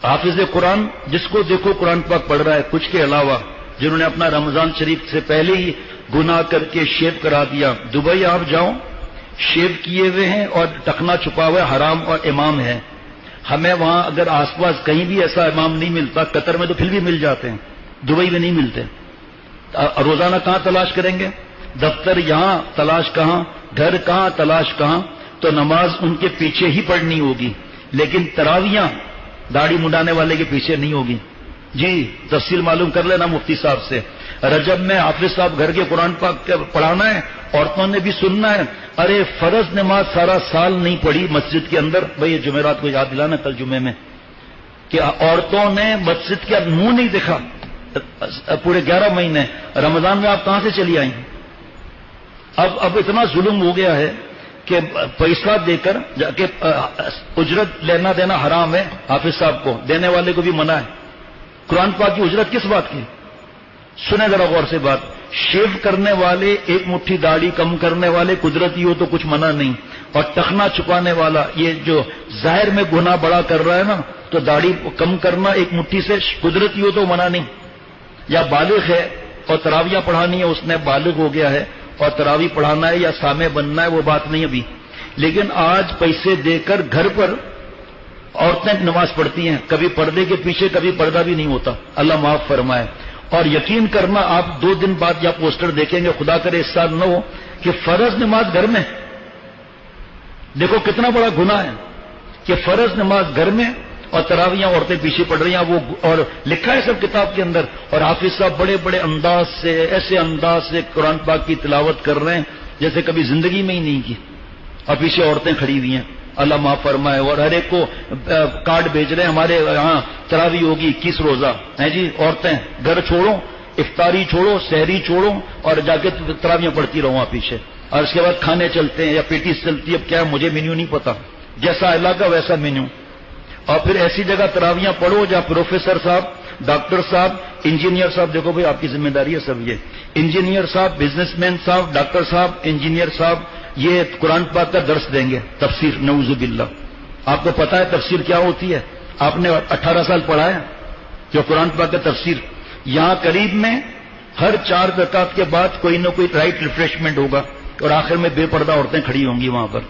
حافظ قرآن جس کو دیکھو قرآن پاک پڑھ رہا ہے، کچھ کے علاوہ جنہوں نے اپنا رمضان شریف سے پہلے ہی گناہ کر کے شیو کرا دیا. دبئی آپ جاؤ، شیو کیے ہوئے ہیں اور ٹخنا چھپا ہوا ہے، حرام اور امام ہے. ہمیں وہاں اگر آس پاس کہیں بھی ایسا امام نہیں ملتا، قطر میں تو پھر بھی مل جاتے ہیں، دبئی میں نہیں ملتے. روزانہ کہاں تلاش کریں گے؟ دفتر یہاں، تلاش کہاں؟ گھر کہاں، تلاش کہاں؟ تو نماز ان کے پیچھے ہی پڑھنی ہوگی، لیکن تراویاں داڑھی منڈانے والے کے پیچھے نہیں ہوگی. جی تفصیل معلوم کر لینا مفتی صاحب سے. رجب میں حافظ صاحب گھر کے قرآن پاک پڑھانا ہے، عورتوں نے بھی سننا ہے. ارے فرض نماز سارا سال نہیں پڑھی مسجد کے اندر. بھئی یہ جمعرات کو یاد دلانا کل جمعے میں کہ عورتوں نے مسجد کے منہ نہیں دیکھا پورے 11 مہینے. رمضان میں آپ کہاں سے چلی آئیں؟ اب اتنا ظلم ہو گیا ہے کہ پیسہ دے کر جا کے اجرت لینا دینا حرام ہے. حافظ صاحب کو دینے والے کو بھی منع ہے. قرآن پاک کی اجرت کس بات کی؟ سنیں ذرا غور سے بات. شیو کرنے والے، ایک مٹھی داڑھی کم کرنے والے قدرتی ہو تو کچھ منع نہیں، اور ٹخنا چھپانے والا یہ جو ظاہر میں گناہ بڑا کر رہا ہے نا، تو داڑھی کم کرنا ایک مٹھی سے قدرتی ہو تو منع نہیں. یا بالغ ہے اور تراویاں پڑھانی ہے، اس نے بالغ ہو گیا ہے اور تراوی پڑھانا ہے یا سامع بننا ہے، وہ بات نہیں ابھی. لیکن آج پیسے دے کر گھر پر عورتیں نماز پڑھتی ہیں، کبھی پردے کے پیچھے، کبھی پردہ بھی نہیں ہوتا. اللہ معاف فرمائے. اور یقین کرنا آپ 2 دن بعد یا پوسٹر دیکھیں گے، خدا کرے اس سال نہ ہو، کہ فرض نماز گھر میں. دیکھو کتنا بڑا گناہ ہے کہ فرض نماز گھر میں اور تراویاں عورتیں پیچھے پڑھ رہی ہیں. وہ اور لکھا ہے سب کتاب کے اندر. اور حافظ صاحب بڑے بڑے انداز سے، ایسے انداز سے قرآن پاک کی تلاوت کر رہے ہیں جیسے کبھی زندگی میں ہی نہیں کی، اور پیچھے عورتیں کھڑی ہوئی ہیں. اللہ معاف فرمائے. اور ہر ایک کو کارڈ بھیج رہے ہیں، ہمارے یہاں تراوی ہوگی 21 روزہ ہیں جی. عورتیں گھر چھوڑو، افطاری چھوڑو، سحری چھوڑو، اور جا کے تراویاں پڑھتی رہو وہاں پیچھے. اور اس کے بعد کھانے چلتے ہیں یا پیٹیز چلتی ہے. اب کیا مجھے مینیو نہیں پتا، جیسا علاقہ ویسا مینیو. اور پھر ایسی جگہ تراویاں پڑھو جہاں پروفیسر صاحب، ڈاکٹر صاحب، انجینئر صاحب، دیکھو بھائی آپ کی ذمہ داری ہے سب. یہ انجینئر صاحب، بزنس مین صاحب، ڈاکٹر صاحب، انجینئر صاحب یہ قرآن پاک کا درس دیں گے، تفسیر. نعوذ باللہ. آپ کو پتا ہے تفسیر کیا ہوتی ہے؟ آپ نے 18 سال پڑھا ہے جو قرآن پاک کا تفسیر. یہاں قریب میں ہر 4 رکعت کے بعد کوئی نہ کوئی رائٹ ریفریشمنٹ ہوگا، اور آخر میں بے پردہ عورتیں کھڑی ہوں گی وہاں پر.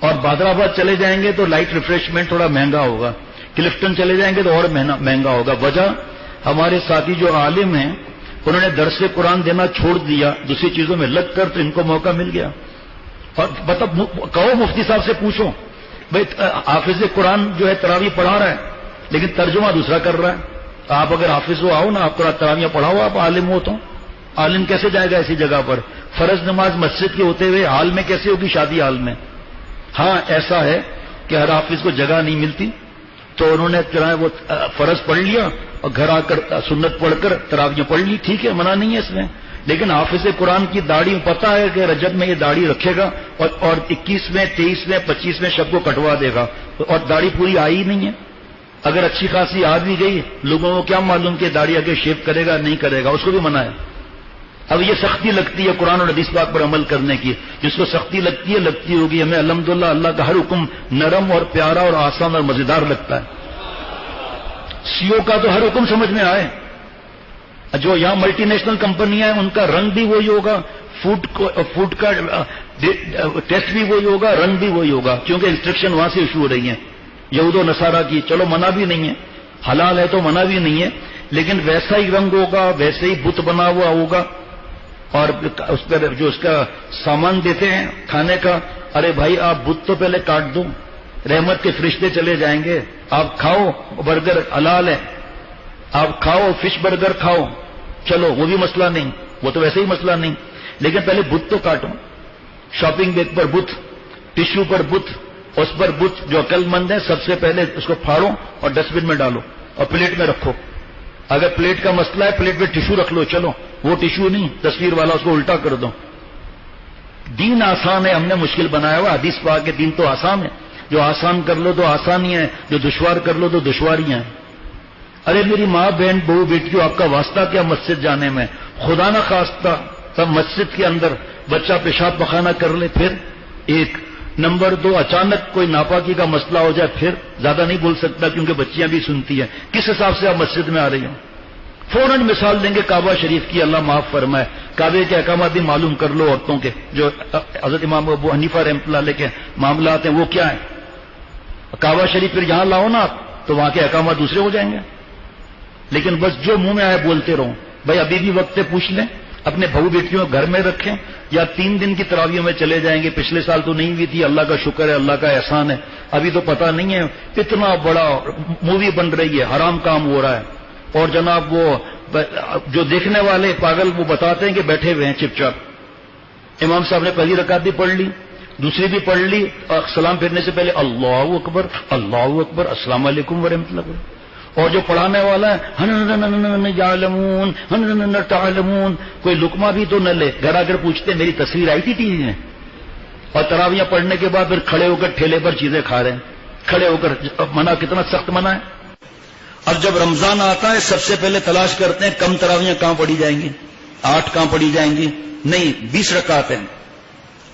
اور بادرآباد چلے جائیں گے تو لائٹ ریفریشمنٹ تھوڑا مہنگا ہوگا. کلفٹن چلے جائیں گے تو اور مہنگا ہوگا. وجہ ہمارے ساتھی جو عالم ہیں انہوں نے درس قرآن دینا چھوڑ دیا، دوسری چیزوں میں لگ کر، تو ان کو موقع مل گیا. اور کہو مفتی صاحب سے پوچھو، بھائی حافظ قرآن جو ہے تراویح پڑھا رہا ہے لیکن ترجمہ دوسرا کر رہا ہے. آپ اگر حافظ ہو آؤ نا، آپ تراویح پڑھاؤ، آپ عالم ہو تو. عالم کیسے جائے گا ایسی جگہ پر؟ فرض نماز مسجد کے ہوتے ہوئے حال میں کیسے ہوگی شادی حال میں؟ ہاں ایسا ہے کہ ہر حافظ کو جگہ نہیں ملتی، تو انہوں نے وہ فرض پڑھ لیا اور گھر آ کر سنت پڑھ کر تراویح پڑھ لی. ٹھیک ہے، منع نہیں ہے اس میں. لیکن حافظ قرآن کی داڑھی پتہ ہے کہ رجب میں یہ داڑھی رکھے گا اور 21 میں 23 میں 25 میں شب کو کٹوا دے گا، اور داڑھی پوری آئی نہیں ہے. اگر اچھی خاصی آ بھی گئی، لوگوں کو کیا معلوم کہ داڑھی آگے شیو کرے گا نہیں کرے گا، اس کو بھی منع ہے. اب یہ سختی لگتی ہے قرآن اور حدیث پاک پر عمل کرنے کی. جس کو سختی لگتی ہے لگتی ہوگی. ہمیں الحمدللہ اللہ کا ہر حکم نرم اور پیارا اور آسان اور مزیدار لگتا ہے. سیو کا تو ہر حکم سمجھ میں آئے. جو یہاں ملٹی نیشنل کمپنیاں ہیں ان کا رنگ بھی وہی ہوگا، فوڈ کا ٹیسٹ بھی وہی ہوگا، رنگ بھی وہی ہوگا، کیونکہ انسٹرکشن وہاں سے ایشو ہو رہی ہیں یہود و نصارہ کی. چلو منع بھی نہیں ہے، حلال ہے تو منع بھی نہیں ہے، لیکن ویسا ہی رنگ ہوگا، ویسے ہی بت بنا ہوا ہوگا. اور اس پر جو اس کا سامان دیتے ہیں کھانے کا، ارے بھائی آپ بت تو پہلے کاٹ دو، رحمت کے فرشتے چلے جائیں گے. آپ کھاؤ برگر حلال ہے، آپ کھاؤ فش برگر کھاؤ، چلو وہ بھی مسئلہ نہیں، وہ تو ویسے ہی مسئلہ نہیں، لیکن پہلے بت تو کاٹو. شاپنگ بیگ پر بت، ٹشو پر بت، اس پر بت. جو عقل مند ہے سب سے پہلے اس کو پھاڑو اور ڈسٹ بن میں ڈالو اور پلیٹ میں رکھو. اگر پلیٹ کا مسئلہ ہے پلیٹ میں ٹشو رکھ لو، چلو وہ ٹشو نہیں تصویر والا، اس کو الٹا کر دو. دین آسان ہے، ہم نے مشکل بنایا ہوا. حدیث پاک کے دین تو آسان ہے، جو آسان کر لو تو آسانی ہے، جو دشوار کر لو تو دشواریاں ہیں. ارے میری ماں بہن بہو بیٹیوں، آپ کا واسطہ کیا مسجد جانے میں؟ خدا نہ خواستہ تب مسجد کے اندر بچہ پیشاب پخانہ کر لے، پھر ایک نمبر 2 اچانک کوئی ناپاکی کا مسئلہ ہو جائے پھر زیادہ نہیں بول سکتا کیونکہ بچیاں بھی سنتی ہیں. کس حساب سے آپ مسجد میں آ رہی ہوں؟ فوراً مثال دیں گے کعبہ شریف کی، اللہ معاف فرمائے. کعبے کے احکامات بھی معلوم کر لو عورتوں کے، جو حضرت امام ابو حنیفہ رحمۃ اللہ علیہ کے معاملات ہیں وہ کیا ہیں. کعبہ شریف پھر یہاں لاؤ نا آپ تو وہاں کے احکامات دوسرے ہو جائیں گے. لیکن بس جو منہ میں آئے بولتے رہو. بھائی ابھی بھی وقت پوچھ لیں، اپنے بہو بیٹیوں کو گھر میں رکھیں یا 3 دن کی تراویحوں میں چلے جائیں گے. پچھلے سال تو نہیں ہوئی تھی، اللہ کا شکر ہے، اللہ کا احسان ہے. ابھی تو پتہ نہیں ہے، اتنا بڑا مووی بن رہی ہے، حرام کام ہو رہا ہے. اور جناب وہ جو دیکھنے والے پاگل وہ بتاتے ہیں کہ بیٹھے ہوئے ہیں چپ چاپ. امام صاحب نے پہلی رکعت بھی پڑھ لی، دوسری بھی پڑھ لی، اور سلام پھیرنے سے پہلے اللہ اکبر اللہ اکبر السلام علیکم ورحمۃ اللہ. اور جو پڑھانے والا ہے یعلمون تعلمون، کوئی لقمہ بھی تو نہ لے. گھر آ کر پوچھتے میری تصویر آئی تھی ٹی وی میں. اور تراویحیں پڑھنے کے بعد پھر کھڑے ہو کر ٹھیلے پر چیزیں کھا رہے ہیں، کھڑے ہو کر. منع کتنا سخت منع ہے. اب جب رمضان آتا ہے سب سے پہلے تلاش کرتے ہیں کم تراویحیں کہاں پڑھی جائیں گی، 8 کہاں پڑھی جائیں گی. نہیں، 20 رکعت ہیں.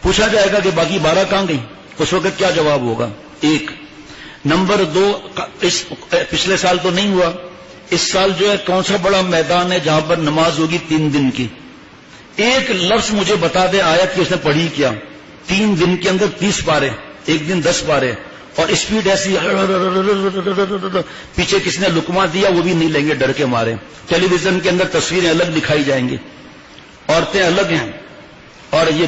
پوچھا جائے گا کہ باقی 12 کہاں گئی، اس وقت کیا جواب ہوگا؟ 1. نمبر 2، پچھلے سال تو نہیں ہوا، اس سال جو ہے کون سا بڑا میدان ہے جہاں پر نماز ہوگی 3 دن کی؟ ایک لفظ مجھے بتا دے آیت کی اس نے پڑھی کیا. 3 دن کے اندر 30 پارے، ایک دن 10 پارے، اور اسپیڈ ایسی پیچھے کس نے لقمہ دیا وہ بھی نہیں لیں گے ڈر کے مارے. ٹیلی ویژن کے اندر تصویریں الگ دکھائی جائیں گی، عورتیں الگ ہیں. اور یہ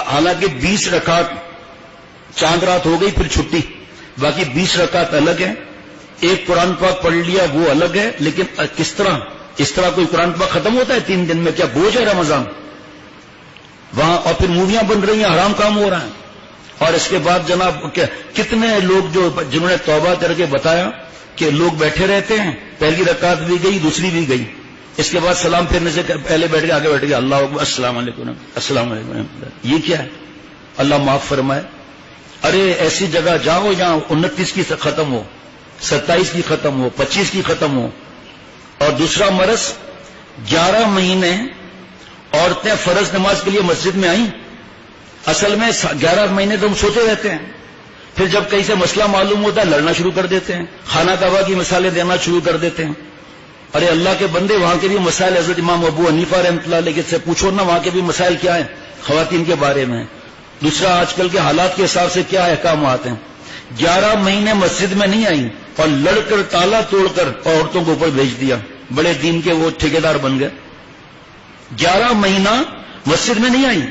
حالانکہ 20 رکعت چاند رات ہو گئی پھر چھٹی، باقی 20 رکعت الگ ہیں. ایک قرآن پاک پڑھ لیا وہ الگ ہے. لیکن کس طرح، اس طرح کوئی قرآن پاک ختم ہوتا ہے 3 دن میں؟ کیا بوجھ ہے رمضان وہاں؟ اور پھر موویاں بن رہی ہیں، حرام کام ہو رہا ہے. اور اس کے بعد جناب کتنے لوگ جنہوں نے توبہ کر کے بتایا کہ لوگ بیٹھے رہتے ہیں، پہلی رکعت بھی گئی دوسری بھی گئی، اس کے بعد سلام پھیرنے سے پہلے بیٹھ کے آگے بیٹھ گیا اللہ اکبر السلام علیکم السلام علیکم. یہ کیا ہے؟ اللہ معاف فرمائے. ارے ایسی جگہ جاؤ جہاں 29 کی ختم ہو، 27 کی ختم ہو، 25 کی ختم ہو. اور دوسرا مرض، 11 مہینے عورتیں فرض نماز کے لیے مسجد میں آئیں. اصل میں 11 مہینے تو ہم سوتے رہتے ہیں، پھر جب کہیں سے مسئلہ معلوم ہوتا ہے لڑنا شروع کر دیتے ہیں، خانہ کعبہ کی مثالیں دینا شروع کر دیتے ہیں. ارے اللہ کے بندے، وہاں کے بھی مسائل حضرت امام ابو حنیفہ رحمۃ اللہ علیہ سے پوچھو نا، وہاں کے بھی مسائل کیا ہیں خواتین کے بارے میں. دوسرا، آج کل کے حالات کے حساب سے کیا احکامات ہیں. 11 مہینے مسجد میں نہیں آئی اور لڑ کر تالا توڑ کر عورتوں کو اوپر بھیج دیا. بڑے دین کے وہ ٹھیکیدار بن گئے. 11 مہینہ مسجد میں نہیں آئی،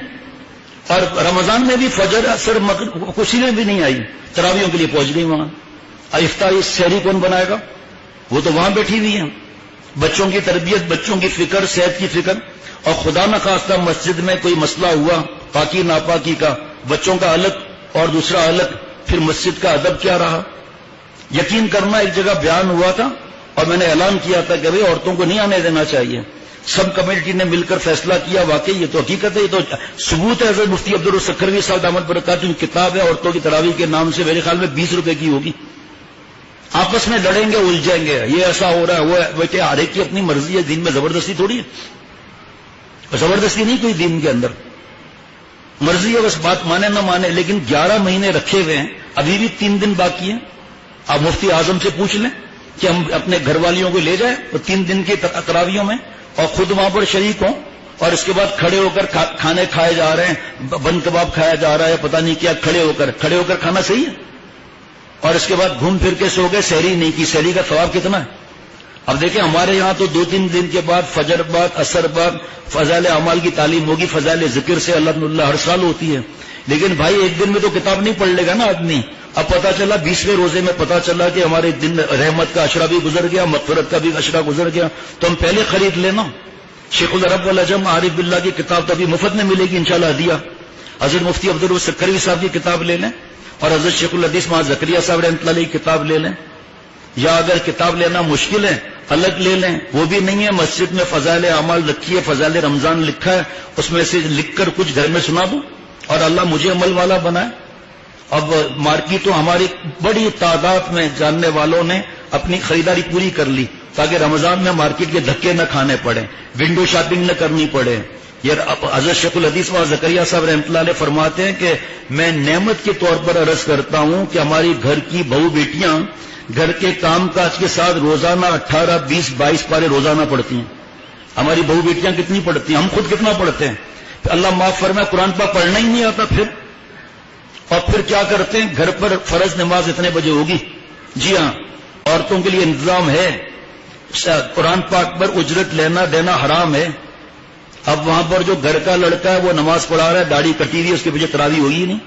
اور رمضان میں بھی فجر اثر مغرب کسی میں بھی نہیں آئی، تراویحوں کے لیے پہنچ گئی وہاں. افطاری سحری کون بنائے گا؟ وہ تو وہاں بیٹھی ہوئی ہیں. بچوں کی تربیت، بچوں کی فکر، صحت کی فکر. اور خدا نخواستہ مسجد میں کوئی مسئلہ ہوا پاکی ناپاکی کا، بچوں کا الگ اور دوسرا الگ، پھر مسجد کا ادب کیا رہا؟ یقین کرنا، ایک جگہ بیان ہوا تھا اور میں نے اعلان کیا تھا کہ بھئی عورتوں کو نہیں آنے دینا چاہیے. سب کمیٹی نے مل کر فیصلہ کیا. واقعی یہ تو حقیقت ہے، یہ تو ثبوت ہے. حضرت مفتی عبدالسکھروی صاحب دامت برکاتہ کی کتاب ہے عورتوں کی تراویح کے نام سے، میرے خیال میں 20 روپے کی ہوگی. آپس میں لڑیں گے، الجھیں گے، یہ ایسا ہو رہا ہے وہ بیٹے، ہر ایک کی اپنی مرضی ہے. دین میں زبردستی تھوڑی ہے، زبردستی نہیں کوئی دین کے اندر، مرضی ہے، بس بات مانے نہ مانے. لیکن 11 مہینے رکھے ہوئے ہیں، ابھی بھی 3 دن باقی ہیں. آپ مفتی اعظم سے پوچھ لیں کہ ہم اپنے گھر والیوں کو لے جائیں 3 دن کی تراویحوں میں اور خود وہاں پر شریک ہوں، اور اس کے بعد کھڑے ہو کر کھانے کھائے جا رہے ہیں، بند کباب کھایا جا رہا ہے، پتہ نہیں کیا، کھڑے ہو کر کھانا صحیح ہے. اور اس کے بعد گھوم پھر کے سو گئے، سحری نہیں کی. سحری کا ثواب کتنا ہے؟ اب دیکھیں ہمارے یہاں تو 2-3 دن کے بعد فجر بعد اثر بعد فضائل اعمال کی تعلیم ہوگی، فضائل ذکر سے اللہ ہر سال ہوتی ہے. لیکن بھائی ایک دن میں تو کتاب نہیں پڑھ لے گا نا آدمی. اب پتہ چلا 20ویں روزے میں پتہ چلا کہ ہمارے دن رحمت کا عشرہ بھی گزر گیا، مغفرت کا بھی عشرہ گزر گیا، تو ہم پہلے خرید لینا. شیخ العرب والعجم عارف باللہ کی کتاب تو ابھی مفت میں ملے گی انشاءاللہ ہدیہ. حضرت مفتی عبدالسکھروی صاحب کی کتاب لے لیں، اور حضرت شیخ الحدیث مہاں زکریہ صاحب رحمۃ اللہ علیہ کی کتاب لے لیں. یا اگر کتاب لینا مشکل ہے الگ لے لیں، وہ بھی نہیں ہے. مسجد میں فضائل اعمال رکھی ہے، فضائل رمضان لکھا ہے، اس میں سے لکھ کر کچھ گھر میں سنا دوں اور اللہ مجھے عمل والا بنائے. اب مارکیٹ تو ہماری بڑی تعداد میں جاننے والوں نے اپنی خریداری پوری کر لی تاکہ رمضان میں مارکیٹ کے دھکے نہ کھانے پڑے، ونڈو شاپنگ نہ کرنی پڑے، یہ حضرت شیخ الحدیث و زکریا صاحب رحمۃ اللہ علیہ فرماتے ہیں کہ میں نعمت کے طور پر عرض کرتا ہوں کہ ہماری گھر کی بہو بیٹیاں گھر کے کام کاج کے ساتھ روزانہ 18, 20, 22 پارے روزانہ پڑھتی ہیں. ہماری بہو بیٹیاں کتنی پڑھتی ہیں؟ ہم خود کتنا پڑھتے ہیں؟ اللہ معاف فرمائے قرآن پاک پڑھنا ہی نہیں آتا پھر. اور پھر کیا کرتے ہیں؟ گھر پر فرض نماز اتنے بجے ہوگی. جی ہاں، عورتوں کے لیے انتظام ہے، قرآن پاک پر اجرت لینا دینا حرام ہے. اب وہاں پر جو گھر کا لڑکا ہے وہ نماز پڑھا رہا ہے، داڑھی کٹی ہوئی ہے، اس کے پیچھے تراویح ہوگی نہیں.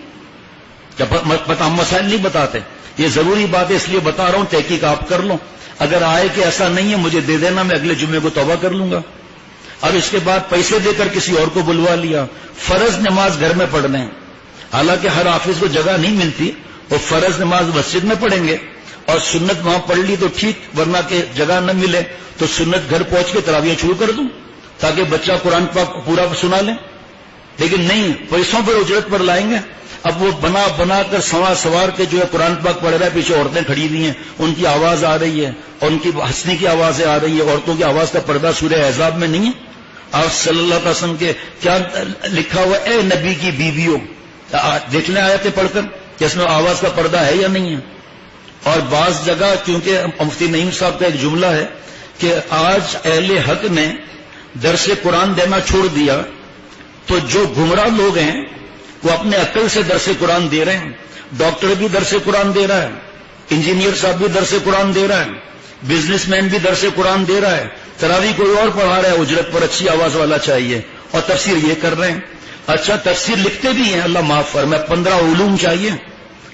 ہم مسائل نہیں بتاتے، یہ ضروری بات ہے اس لیے بتا رہا ہوں، تحقیق آپ کر لو. اگر آئے کہ ایسا نہیں ہے مجھے دے دینا، میں اگلے جمعے کو توبہ کر لوں گا. اب اس کے بعد پیسے دے کر کسی اور کو بلوا لیا. فرض نماز گھر میں پڑھنے ہیں، حالانکہ ہر حافظ کو جگہ نہیں ملتی، وہ فرض نماز مسجد میں پڑھیں گے اور سنت وہاں پڑھ لی تو ٹھیک، ورنہ کہ جگہ نہ ملے تو سنت گھر پہنچ کے تراویح شروع کر دوں تاکہ بچہ قرآن پاک پورا سنا لے. لیکن نہیں، پیسوں پر اجرت پر لائیں گے. اب وہ بنا کر سوار کے جو ہے قرآن پاک پڑھ رہا ہے، پیچھے عورتیں کھڑی ہوئی ہیں، ان کی آواز آ رہی ہے اور ان کی ہنسنے کی آوازیں آ رہی ہے. عورتوں کی آواز کا پردہ سورہ احزاب میں نہیں ہے؟ آپ صلی اللہ علیہ وسلم کے کیا لکھا ہوا؟ اے نبی کی بیویوں. دیکھ لیں آیتیں پڑھ کر کہ اس میں آواز کا پردہ ہے یا نہیں ہے. اور بعض جگہ کیونکہ مفتی نعیم صاحب کا ایک جملہ ہے کہ آج اہل حق نے درس قرآن دینا چھوڑ دیا، تو جو گمراہ لوگ ہیں وہ اپنے عقل سے درس قرآن دے رہے ہیں. ڈاکٹر بھی درس قرآن دے رہا ہے، انجینئر صاحب بھی درس قرآن دے رہا ہے، بزنس مین بھی درس قرآن دے رہا ہے، تراویح کوئی اور پڑھا رہا ہے اجرت پر، اچھی آواز والا چاہیے، اور تفسیر یہ کر رہے ہیں. اچھا تفسیر لکھتے بھی ہیں، اللہ معاف فرمائے، 15 علوم چاہیے،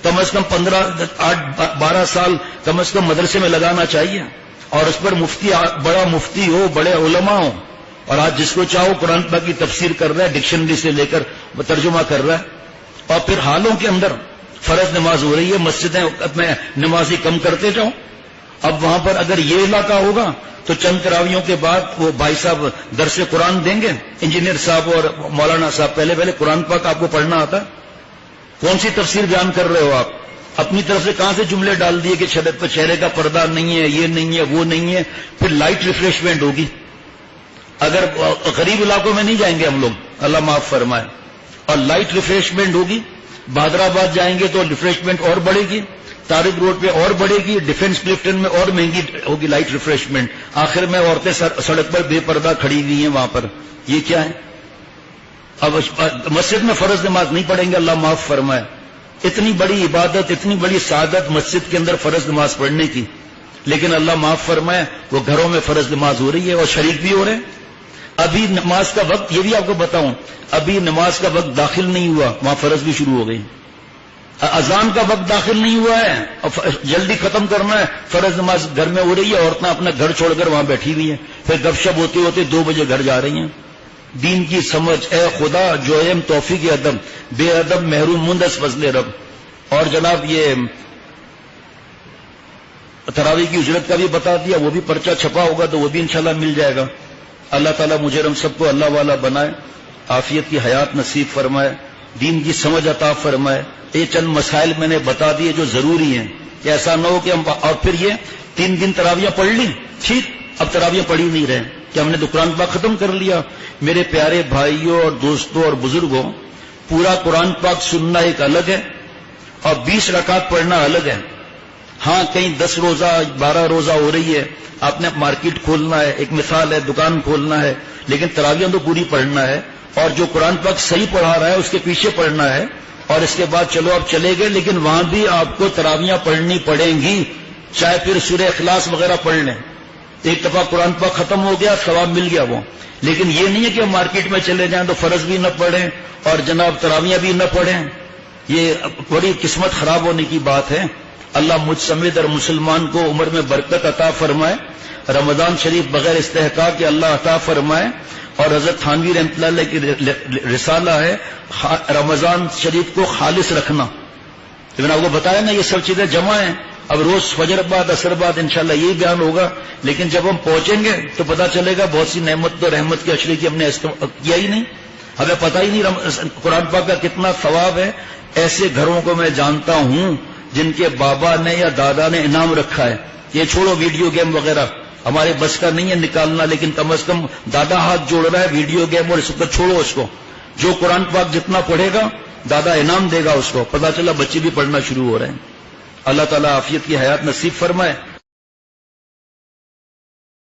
کم از کم 12 سال کم از کم مدرسے میں لگانا چاہیے، اور اس پر مفتی، بڑا مفتی ہو، بڑے علماء ہو. اور آج جس کو چاہو قرآن پاک کی تفسیر کر رہا ہے، ڈکشنری سے لے کر ترجمہ کر رہا ہے. اور پھر حالوں کے اندر فرض نماز ہو رہی ہے، مسجدیں میں نمازی کم کرتے جاؤ. اب وہاں پر اگر یہ علاقہ ہوگا تو چند تراویحوں کے بعد وہ بھائی صاحب درس قرآن دیں گے، انجینئر صاحب اور مولانا صاحب. پہلے قرآن پاک آپ کو پڑھنا آتا ہے؟ کون سی تفسیر بیان کر رہے ہو آپ؟ اپنی طرف سے کہاں سے جملے ڈال دیے کہ چہرے کا پردہ نہیں ہے، یہ نہیں ہے، وہ نہیں ہے. پھر لائٹ ریفریشمنٹ ہوگی. اگر غریب علاقوں میں نہیں جائیں گے ہم لوگ، اللہ معاف فرمائے، اور لائٹ ریفریشمنٹ ہوگی. بہادر آباد جائیں گے تو ریفریشمنٹ اور بڑھے گی، طارق روڈ پہ اور بڑھے گی، ڈیفنس کلفٹن میں اور مہنگی ہوگی لائٹ ریفریشمنٹ. آخر میں عورتیں سڑک پر بے پردہ کھڑی ہوئی ہیں وہاں پر. یہ کیا ہے؟ اب مسجد میں فرض نماز نہیں پڑھیں گے، اللہ معاف فرمائے. اتنی بڑی عبادت، اتنی بڑی سعادت مسجد کے اندر فرض نماز پڑھنے کی، لیکن اللہ معاف فرمائے وہ گھروں میں فرض نماز ہو رہی ہے اور شریک بھی ہو رہے ہیں. ابھی نماز کا وقت، یہ بھی آپ کو بتاؤں، ابھی نماز کا وقت داخل نہیں ہوا، وہاں فرض بھی شروع ہو گئی. اذان کا وقت داخل نہیں ہوا ہے، جلدی ختم کرنا ہے، فرض نماز گھر میں ہو رہی ہے، عورتیں اپنا گھر چھوڑ کر وہاں بیٹھی ہوئی ہیں، پھر گپ شپ ہوتے ہوتے 2 بجے گھر جا رہی ہیں. دین کی سمجھ، اے خدا جو ایم توفیق ادب، بے ادب محروم مندس فضل رب. اور جناب یہ تراویح کی اجرت کا بھی بتا دیا، وہ بھی پرچہ چھپا ہوگا تو وہ بھی انشاءاللہ مل جائے گا. اللہ تعالیٰ مجھے ہم سب کو اللہ والا بنائے، عافیت کی حیات نصیب فرمائے، دین کی سمجھ عطا فرمائے. یہ چند مسائل میں نے بتا دیے جو ضروری ہیں، کہ ایسا نہ ہو کہ ہم، اور پھر یہ 3 دن تراویح پڑھ لی، ٹھیک، اب تراویح پڑھی نہیں رہے کہ ہم نے تو قرآن پاک ختم کر لیا. میرے پیارے بھائیوں اور دوستوں اور بزرگوں، پورا قرآن پاک سننا ایک الگ ہے اور 20 رکعت پڑھنا الگ ہے. ہاں کہیں 10 روزہ 12 روزہ ہو رہی ہے، آپ نے مارکیٹ کھولنا ہے، ایک مثال ہے، دکان کھولنا ہے، لیکن تراویح تو پوری پڑھنا ہے. اور جو قرآن پاک صحیح پڑھا رہا ہے اس کے پیچھے پڑھنا ہے. اور اس کے بعد چلو آپ چلے گئے، لیکن وہاں بھی آپ کو تراویح پڑھنی پڑیں گی، چاہے پھر سورہ اخلاص وغیرہ پڑھ لیں. ایک دفعہ قرآن پاک ختم ہو گیا، ثواب مل گیا وہ. لیکن یہ نہیں ہے کہ ہم مارکیٹ میں چلے جائیں تو فرض بھی نہ پڑھیں اور جناب تراویح بھی نہ پڑھیں. یہ بڑی قسمت خراب ہونے کی بات ہے. اللہ مجھ سمیت اور مسلمان کو عمر میں برکت عطا فرمائے. رمضان شریف بغیر استحقاق کے اللہ عطا فرمائے. اور حضرت تھانوی رحمۃ اللہ علیہ کی رسالہ ہے رمضان شریف کو خالص رکھنا. لیکن آپ کو بتایا نا یہ سب چیزیں جمع ہیں. اب روز فجر بعد اثر بعد انشاءاللہ یہی بیان ہوگا، لیکن جب ہم پہنچیں گے تو پتہ چلے گا بہت سی نعمت و رحمت کی اشرے کی ہم نے کیا ہی نہیں، ہمیں پتہ ہی نہیں قرآن پاک کا کتنا ثواب ہے. ایسے گھروں کو میں جانتا ہوں جن کے بابا نے یا دادا نے انعام رکھا ہے. یہ چھوڑو ویڈیو گیم وغیرہ، ہمارے بس کا نہیں ہے نکالنا، لیکن کم از کم دادا ہاتھ جوڑ رہا ہے ویڈیو گیم اور اس کو چھوڑو اس کو. جو قرآن پاک جتنا پڑھے گا دادا انعام دے گا اس کو. پتہ چلا بچے بھی پڑھنا شروع ہو رہے ہیں. اللہ تعالیٰ عافیت کی حیات نصیب فرمائے.